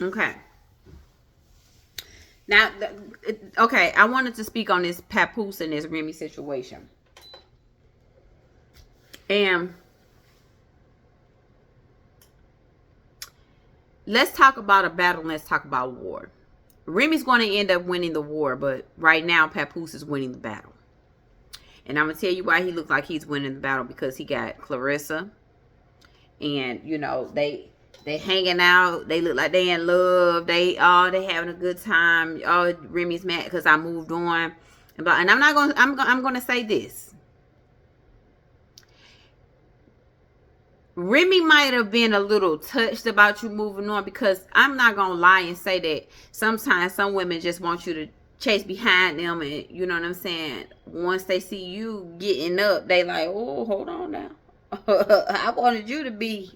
Okay. Now, okay, I wanted to speak on this Papoose and this Remy situation. And let's talk about a battle. Let's talk about war. Remy's going to end up winning the war, but right now Papoose is winning the battle. And I'm going to tell you why he looks like he's winning the battle, because he got Clarissa. And, you know, they hanging out. They look like they in love. They having a good time. Oh, Remy's mad because I moved on. And I'm not going I'm going to say this. Remy might have been a little touched about you moving on, because I'm not going to lie and say that sometimes some women just want you to chase behind them, and you know what I'm saying? Once they see you getting up, they like, oh, hold on now. I wanted you to be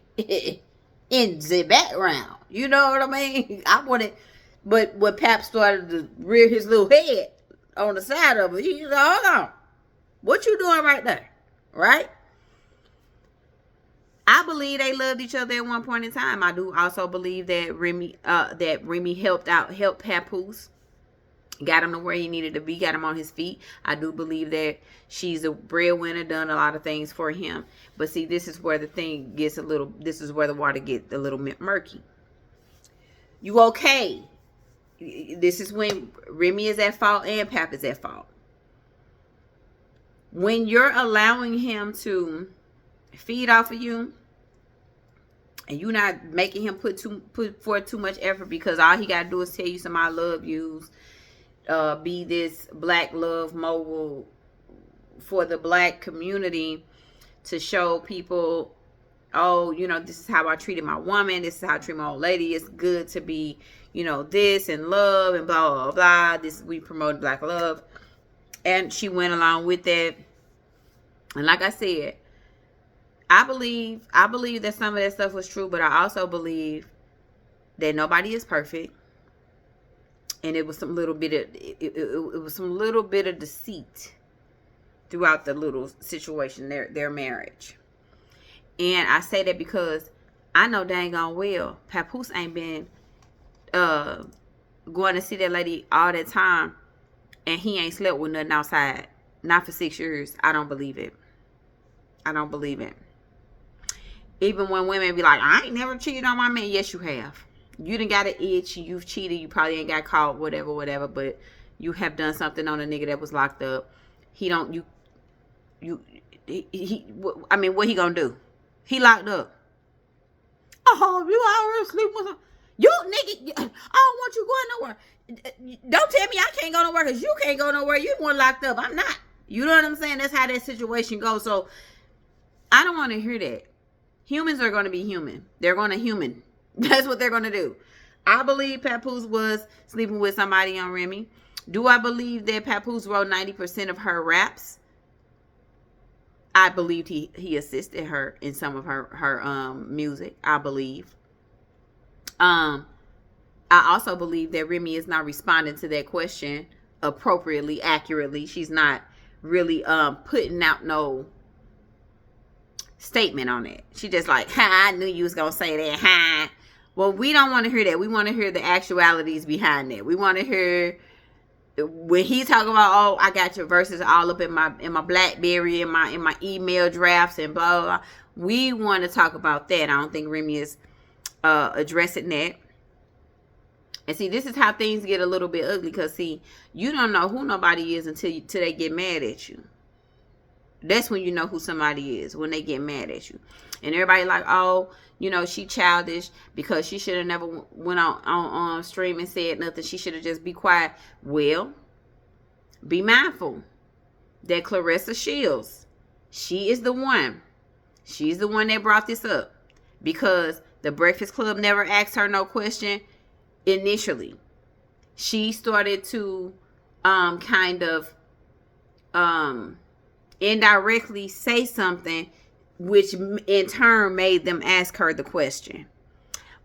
in the background. You know what I mean? I wanted, but when Pap started to rear his little head on the side of it, he was like, hold on. What you doing right there? Right? I believe they loved each other at one point in time. I do also believe that Remy helped Papoose, got him to where he needed to be, got him on his feet. I do believe that she's a breadwinner, done a lot of things for him. But see, this is where the thing gets this is where the water gets a little murky. You okay? This is when Remy is at fault and Pap is at fault. When you're allowing him to feed off of you, and you're not making him put forth too much effort, because all he got to do is tell you some I love yous, be this black love mogul for the black community, to show people, oh, you know, this is how I treated my woman, this is how I treat my old lady, it's good to be, you know, this and love and blah blah blah, this, we promote black love. And she went along with that. And like I said, I believe that some of that stuff was true, but I also believe that nobody is perfect, and it was some little bit of it was some little bit of deceit throughout the little situation, their marriage. And I say that because I know dang on well Papoose ain't been going to see that lady all that time, and he ain't slept with nothing outside, not for 6 years. I don't believe it. I don't believe it. Even when women be like, I ain't never cheated on my man. Yes, you have. You done got an itch. You've cheated. You probably ain't got caught, whatever. But you have done something on a nigga that was locked up. He don't, I mean, what he gonna do? He locked up. Oh, you already sleep with him. You nigga, I don't want you going nowhere. Don't tell me I can't go nowhere, because you can't go nowhere. You the one locked up. I'm not. You know what I'm saying? That's how that situation goes. So I don't want to hear that. Humans are going to be human. They're going to human. That's what they're going to do. I believe Papoose was sleeping with somebody on Remy. Do I believe that Papoose wrote 90% of her raps? I believed he assisted her in some of her music. I believe. I also believe that Remy is not responding to that question appropriately, accurately. She's not really putting out no statement on it. She just like, I knew you was gonna say that. Well, we don't want to hear that. We want to hear the actualities behind it. We want to hear when he talk about, oh, I got your verses all up in my BlackBerry, in my email drafts and blah blah blah. We want to talk about that. I don't think Remy is addressing that. And see, this is how things get a little bit ugly, because see, you don't know who nobody is until they get mad at you. That's when you know who somebody is, when they get mad at you. And everybody like, oh, you know, she childish because she should have never went on stream and said nothing. She should have just be quiet. Well, be mindful that Clarissa Shields, she is the one. She's the one that brought this up, because the Breakfast Club never asked her no question initially. She started to kind of indirectly say something, which in turn made them ask her the question.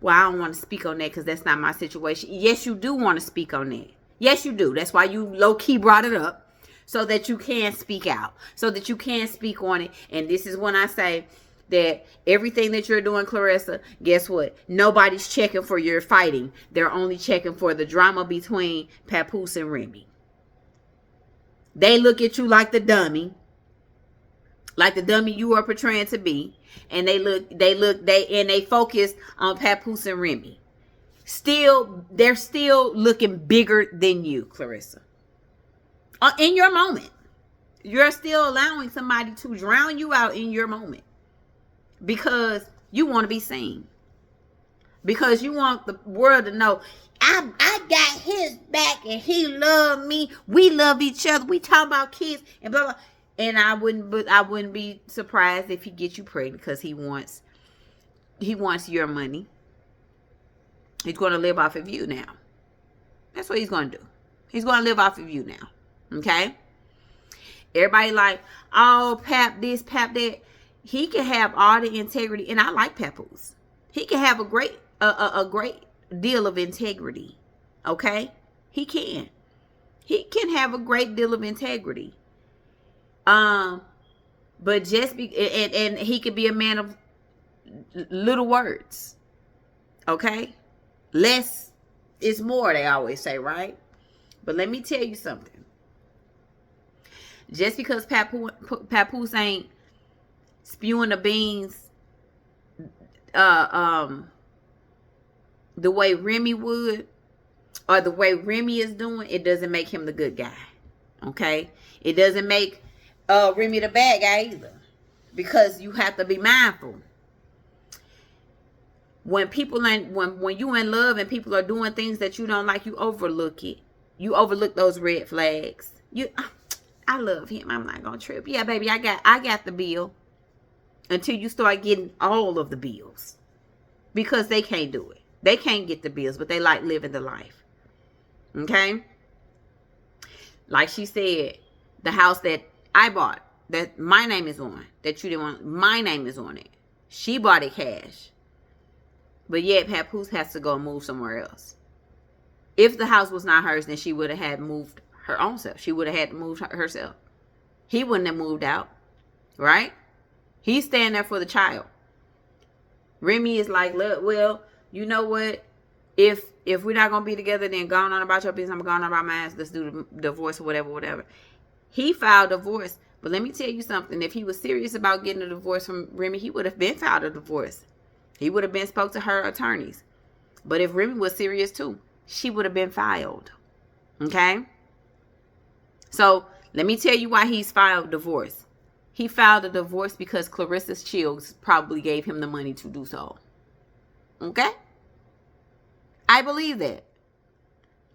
Well, I don't want to speak on that because that's not my situation. Yes, you do want to speak on that. Yes, you do. That's why you low-key brought it up, so that you can speak out, so that you can speak on it. And this is when I say that everything that you're doing, Clarissa, guess what? Nobody's checking for your fighting. They're only checking for the drama between Papoose and Remy. They look at you like the dummy you are portraying to be, and they focus on Papoose and Remy. They're still looking bigger than you, Clarissa. In your moment. You're still allowing somebody to drown you out in your moment because you want to be seen. Because you want the world to know, I got his back and he loved me. We love each other. We talk about kids and blah, blah. And I wouldn't be surprised if he gets you pregnant because he wants your money. He's going to live off of you now. That's what he's going to do. He's going to live off of you now. Okay? Everybody like, oh, Pap this, Pap that. He can have all the integrity, and I like Papoose. He can have a great deal of integrity. Okay? He can. He can have a great deal of integrity. But just and he could be a man of little words. Okay? Less is more, they always say, right? But let me tell you something. Just because Papoose ain't spewing the beans the way Remy would, or the way Remy is doing, it doesn't make him the good guy. Okay? It doesn't make Remy the bad guy either. Because you have to be mindful. When you in love and people are doing things that you don't like, you overlook it. You overlook those red flags. I love him. I'm not gonna trip. Yeah, baby, I got the bill. Until you start getting all of the bills. Because they can't do it. They can't get the bills, but they like living the life. Okay? Like she said, the house that I bought, that my name is on, that you didn't want, my name is on it. She bought it cash. But yet Papoose has to go and move somewhere else. If the house was not hers, then she would have had moved her own self. She would have had to move herself. He wouldn't have moved out. Right? He's staying there for the child. Remy is like, look, well, you know what? If we're not going to be together, then go on about your business. I'm going on about mine. Let's do the divorce or whatever. He filed divorce. But let me tell you something. If he was serious about getting a divorce from Remy, he would have been filed a divorce. He would have been spoke to her attorneys. But if Remy was serious too, she would have been filed. Okay? So, let me tell you why he's filed divorce. He filed a divorce because Clarissa's chills probably gave him the money to do so. Okay? I believe that.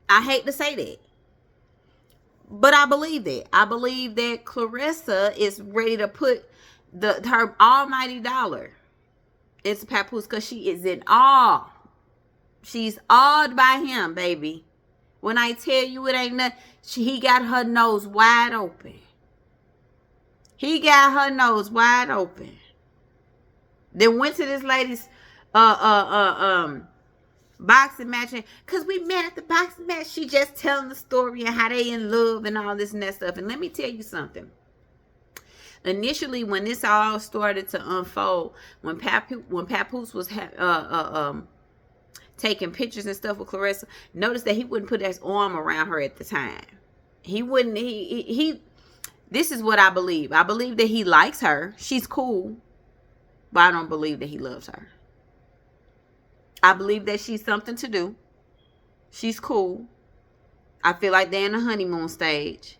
I hate to say that. But I believe that. I believe that Clarissa is ready to put her almighty dollar into Papoose because she is in awe. She's awed by him, baby. When I tell you it ain't nothing, he got her nose wide open. He got her nose wide open. Then went to this lady's boxing match, because we met at the boxing match. She just telling the story and how they in love and all this and that stuff. And let me tell you something. Initially, when this all started to unfold, when Papoose was taking pictures and stuff with Clarissa, notice that he wouldn't put his arm around her at the time. He wouldn't. He This is what I believe. I believe that he likes her. She's cool. But I don't believe that he loves her. I believe that she's something to do. She's cool. I feel like they're in the honeymoon stage.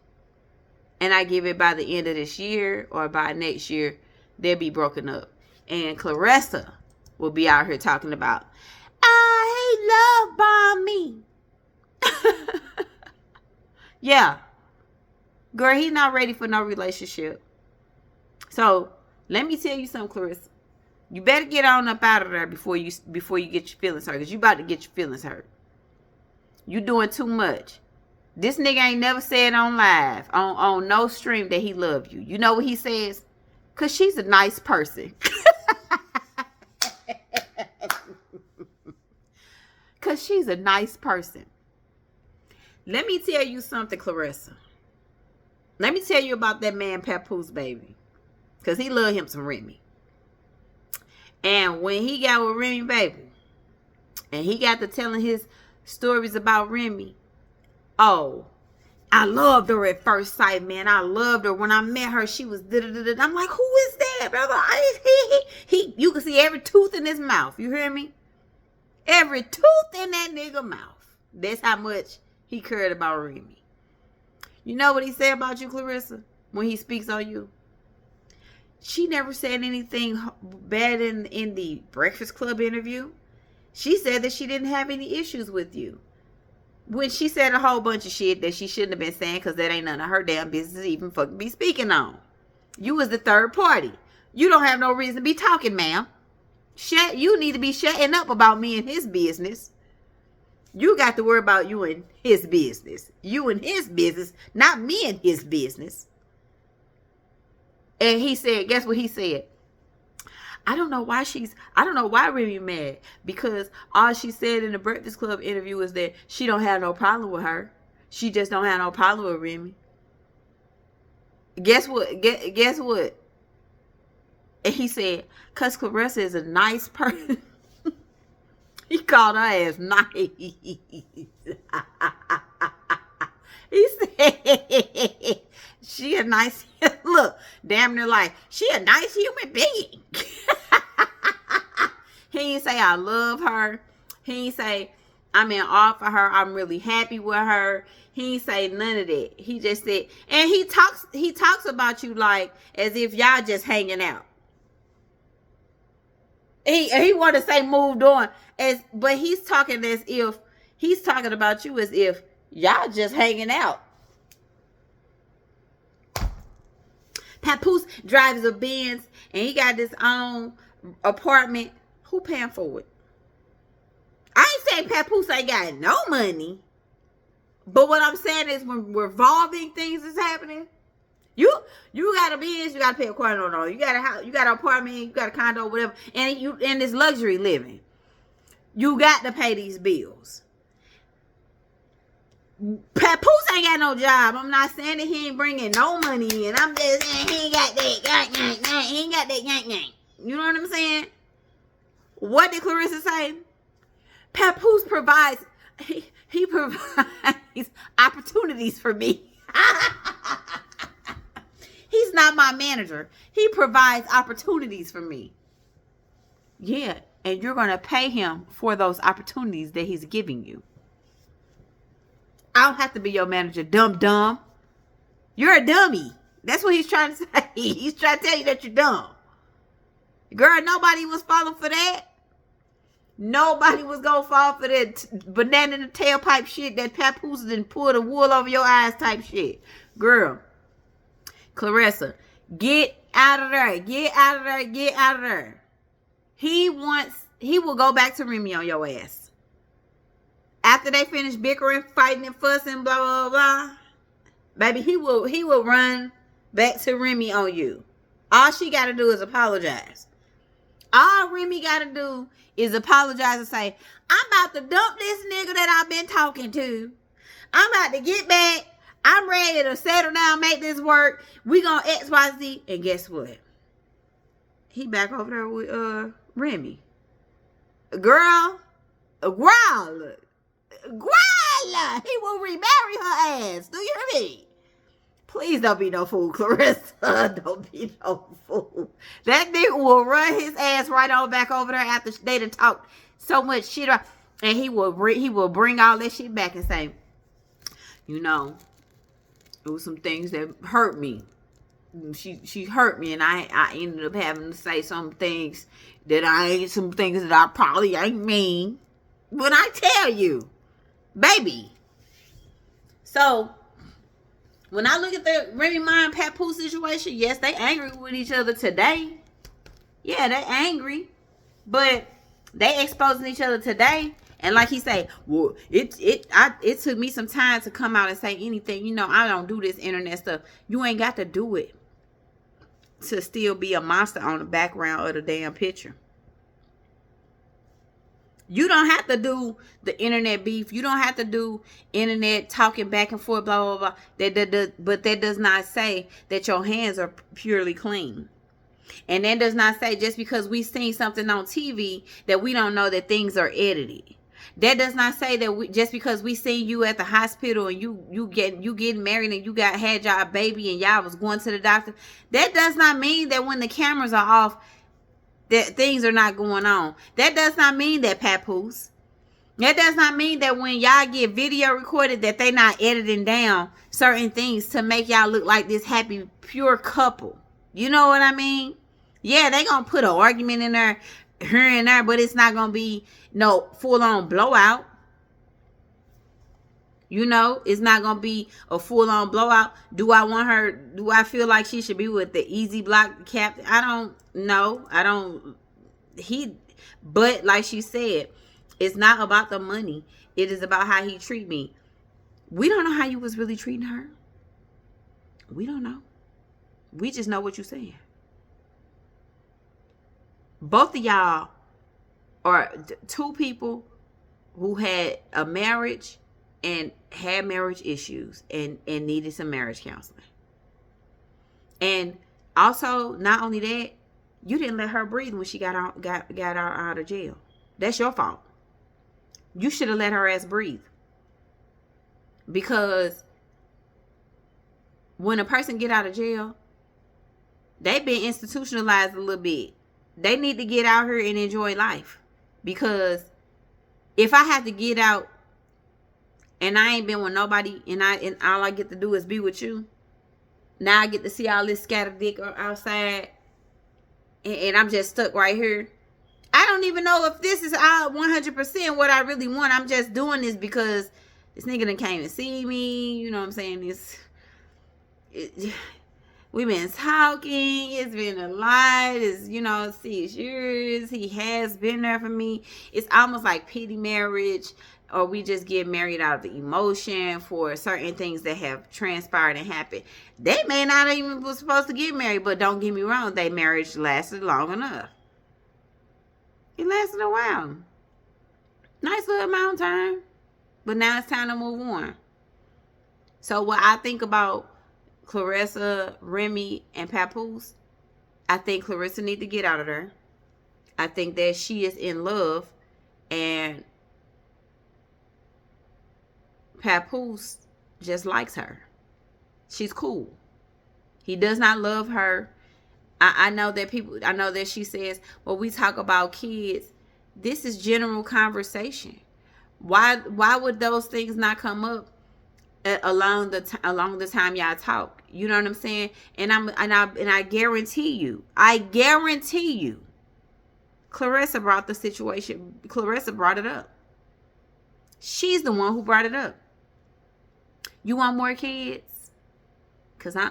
And I give it by the end of this year or by next year, they'll be broken up. And Clarissa will be out here talking about, he love bombed me. Yeah. Girl, he's not ready for no relationship. So, let me tell you something, Clarissa. You better get on up out of there before you get your feelings hurt. Because you about to get your feelings hurt. You doing too much. This nigga ain't never said on live, on no stream, that he love you. You know what he says? Because she's a nice person. Because she's a nice person. Let me tell you something, Clarissa. Let me tell you about that man, Papoose, baby. Because he love him some Remy. And when he got with Remy, baby, and he got to telling his stories about Remy, oh, I loved her at first sight, man. I loved her. When I met her, she was da-da-da-da. I'm like, who is that, brother? You can see every tooth in his mouth. You hear me? Every tooth in that nigga mouth. That's how much he cared about Remy. You know what he said about you, Clarissa, when he speaks on you? She never said anything bad in the Breakfast Club interview. She said that she didn't have any issues with you. When she said a whole bunch of shit that she shouldn't have been saying, because that ain't none of her damn business to even fucking be speaking on. You was the third party. You don't have no reason to be talking, ma'am. You need to be shutting up about me and his business. You got to worry about you and his business. You and his business, not me and his business. And he said, guess what he said? I don't know why Remy mad, because all she said in the Breakfast Club interview is that she don't have no problem with her. She just don't have no problem with Remy. Guess what? Guess what? And he said, cause Clarissa is a nice person. He called her ass nice. He said, she a nice, look, damn near like, she a nice human being. He ain't say I love her. He ain't say I'm in awe for her. I'm really happy with her. He ain't say none of that. He just said, and he talks about you like as if y'all just hanging out. He want to say moved on, but he's talking about you as if y'all just hanging out. Papoose drives a Benz and he got his own apartment. Who paying for it? I ain't saying Papoose ain't got no money. But what I'm saying is when revolving things is happening, you got a Benz, you got to pay a quarter on all. You got a house, you got an apartment, you got a condo, whatever, and you in this luxury living. You got to pay these bills. Papoose ain't got no job. I'm not saying that he ain't bringing no money in. I'm just saying he ain't got that. He ain't got that yank. You know what I'm saying? What did Clarissa say? Papoose provides, he provides opportunities for me. He's not my manager. He provides opportunities for me. Yeah, and you're going to pay him for those opportunities that he's giving you. I don't have to be your manager, dumb. You're a dummy. That's what he's trying to say. He's trying to tell you that you're dumb. Girl, nobody was falling for that. Nobody was going to fall for that banana in the tailpipe shit, that Papoose didn't pull the wool over your eyes type shit. Girl, Clarissa, get out of there. Get out of there. Get out of there. He will go back to Remy on your ass. After they finish bickering, fighting, and fussing, blah, blah, blah, baby, he will run back to Remy on you. All she got to do is apologize. All Remy got to do is apologize and say, I'm about to dump this nigga that I've been talking to. I'm about to get back. I'm ready to settle down, make this work. We gonna XYZ. And guess what? He back over there with Remy. Girl. He will remarry her ass. Do you hear me? Please don't be no fool, Clarissa. Don't be no fool. That nigga will run his ass right on back over there after they done talked so much shit. And he will bring all that shit back and say, you know, it was some things that hurt me. She hurt me, and I ended up having to say some things that I probably ain't mean. When I tell you, baby. So when I look at the Remy Ma and Papoose situation, yes, they angry with each other today. Yeah, they angry, but they exposing each other today. And like he say, well, it took me some time to come out and say anything. You know, I don't do this internet stuff. You ain't got to do it to still be a monster on the background of the damn picture. You don't have to do the internet beef. You don't have to do internet talking back and forth, blah, blah, blah. But that does not say that your hands are purely clean. And that does not say just because we seen something on TV that we don't know that things are edited. That does not say that just because we seen you at the hospital and you getting married and you had y'all baby and y'all was going to the doctor. That does not mean that when the cameras are off that things are not going on. That does not mean that, Papoose. That does not mean that when y'all get video recorded that they not editing down certain things to make y'all look like this happy, pure couple. You know what I mean? Yeah, they gonna put an argument in there, here and there, but it's not gonna be no full-on blowout. You know, it's not gonna be a full-on blowout. Do I feel like she should be with the easy block captain? I don't know. But like she said, it's not about the money. It is about how he treat me. We don't know how you was really treating her. We don't know. We just know what you're saying. Both of y'all are two people who had a marriage and had marriage issues and needed some marriage counseling. And also, not only that, you didn't let her breathe when she got out of jail. That's your fault. You should have let her ass breathe. Because when a person get out of jail, they've been institutionalized a little bit. They need to get out here and enjoy life. Because if I have to get out and I ain't been with nobody and all I get to do is be with you, now I get to see all this scattered dick outside and I'm just stuck right here. I don't even know if this is 100% what I really want. I'm just doing this because this nigga done came and see me. You know what I'm saying? We've been talking. It's been a lot. It's, 6 years. He has been there for me. It's almost like pity marriage, or we just get married out of the emotion for certain things that have transpired and happened. They may not even be supposed to get married, but don't get me wrong. Their marriage lasted long enough. It lasted a while. Nice little amount of time. But now it's time to move on. So what I think about Clarissa, Remy, and Papoose, I think Clarissa need to get out of there. I think that she is in love. And Papoose just likes her. She's cool. He does not love her. I know that she says, well, we talk about kids. This is general conversation. Why would those things not come up along the time y'all talk? You know what I'm saying? And I guarantee you, Clarissa brought the situation. Clarissa brought it up. She's the one who brought it up. You want more kids? Cause I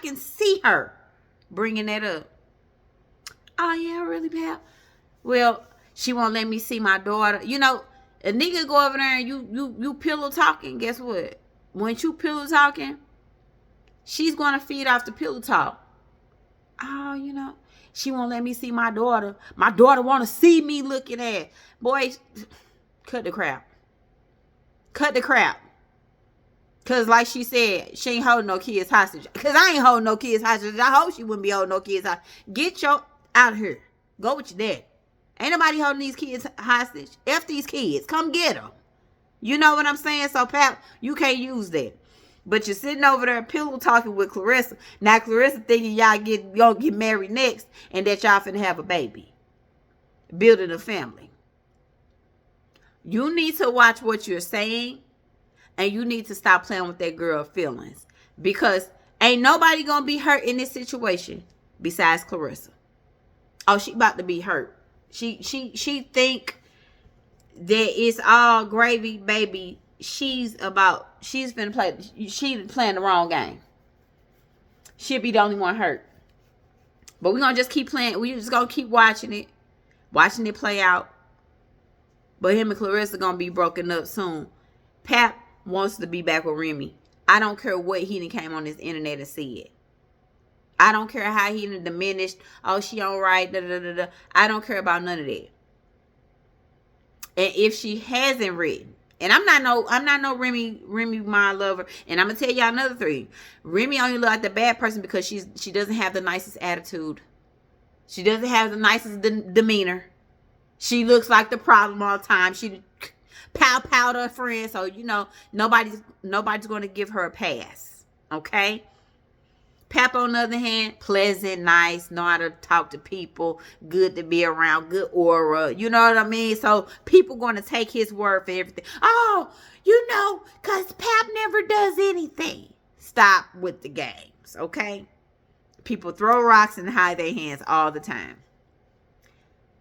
can see her bringing that up. Oh yeah, really, pal. Well, she won't let me see my daughter. A nigga go over there and you pillow talking. Guess what? When you pillow talking, she's gonna feed off the pillow talk. Oh, she won't let me see my daughter. My daughter wanna see me looking at. Boy, cut the crap. Cut the crap. Because like she said, she ain't holding no kids hostage. Because I ain't holding no kids hostage. I hope she wouldn't be holding no kids hostage. Get your out of here. Go with your dad. Ain't nobody holding these kids hostage. F these kids. Come get them. You know what I'm saying? So, Pap, you can't use that. But you're sitting over there pillow talking with Clarissa. Now, Clarissa thinking y'all gonna get married next and that y'all finna have a baby. Building a family. You need to watch what you're saying. And you need to stop playing with that girl's feelings. Because ain't nobody going to be hurt in this situation besides Clarissa. Oh, she about to be hurt. She think that it's all gravy, baby. She's playing the wrong game. She'll be the only one hurt. But we're going to just keep playing. We're just going to keep watching it play out. But him and Clarissa going to be broken up soon. Pap wants to be back with Remy. I don't care what he done came on this internet and said. I don't care how he done diminished. Oh, she all right. Da, da, da, da. I don't care about none of that. And if she hasn't written, And I'm not no Remy my lover. And I'm gonna tell y'all another thing. Remy only look like the bad person because she doesn't have the nicest attitude. She doesn't have the nicest demeanor. She looks like the problem all the time. She pow to her friends. So nobody's gonna give her a pass. Okay? Pap, on the other hand, pleasant, nice, know how to talk to people, good to be around, good aura. You know what I mean? So people going to take his word for everything. Oh, because Pap never does anything. Stop with the games, okay? People throw rocks and hide their hands all the time.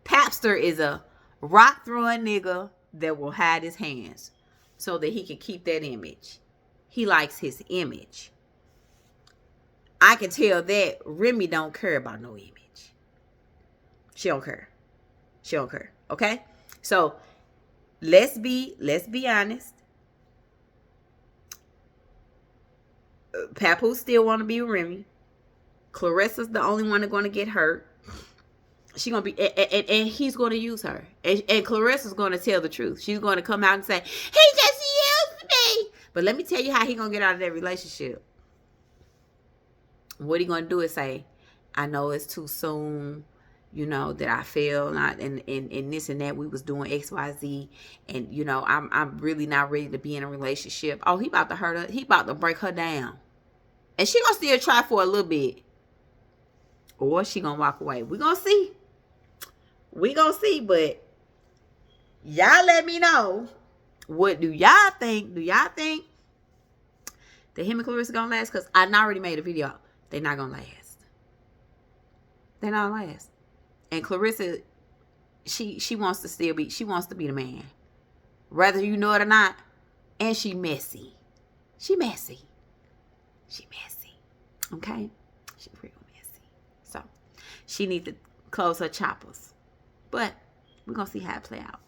Papster is a rock-throwing nigga that will hide his hands so that he can keep that image. He likes his image. I can tell that Remy don't care about no image. She don't care. Okay? So let's be honest. Papoose still want to be with Remy. Clarissa's the only one that's going to get hurt. She gonna be and he's going to use her. And Clarissa's going to tell the truth. She's going to come out and say, he just used me. But let me tell you how he going to get out of that relationship. What he gonna do is say, I know it's too soon, that I feel not and this and that, we was doing XYZ, and I'm really not ready to be in a relationship. Oh, he about to hurt her, he about to break her down. And she gonna still try for a little bit. Or she gonna walk away. We gonna see. But y'all let me know. What do y'all think? Do y'all think that him and Clarissa gonna last? Because I already made a video. They're not gonna last. They're not gonna last. And Clarissa, she wants to be the man. Whether you know it or not. And she messy. She messy. Okay? She real messy. So she needs to close her choppers. But we're gonna see how it play out.